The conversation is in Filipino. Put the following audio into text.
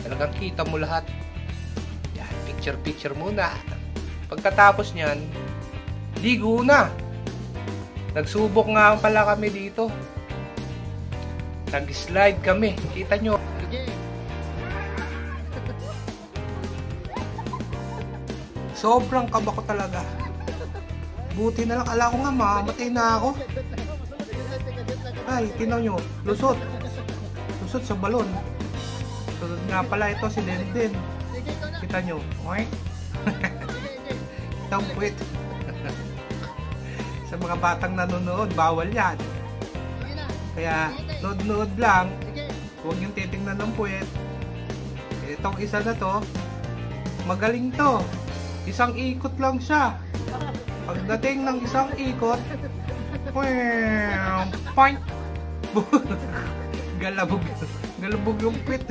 Talagang kita mo lahat. Yan, picture muna. Pagkatapos niyan, ligo na. Nagsubok nga pala kami dito. Nag-slide kami. Kita nyo. Sobrang kaba ko talaga. Buti na lang. Ala ko nga, mamamatay na ako. Ay, tinaw nyo. Lusot. Lusot sa balon. Sunod nga pala ito si Denden. Kita nyo. Okay? Itang puwit. Sa mga batang nanonood, bawal yan. Kaya, nood-nood lang. Huwag yung titingnan ng puwet. Itong isa na to, magaling to. Isang ikot lang siya. Pagdating ng isang ikot, point! Galabog yung puwet.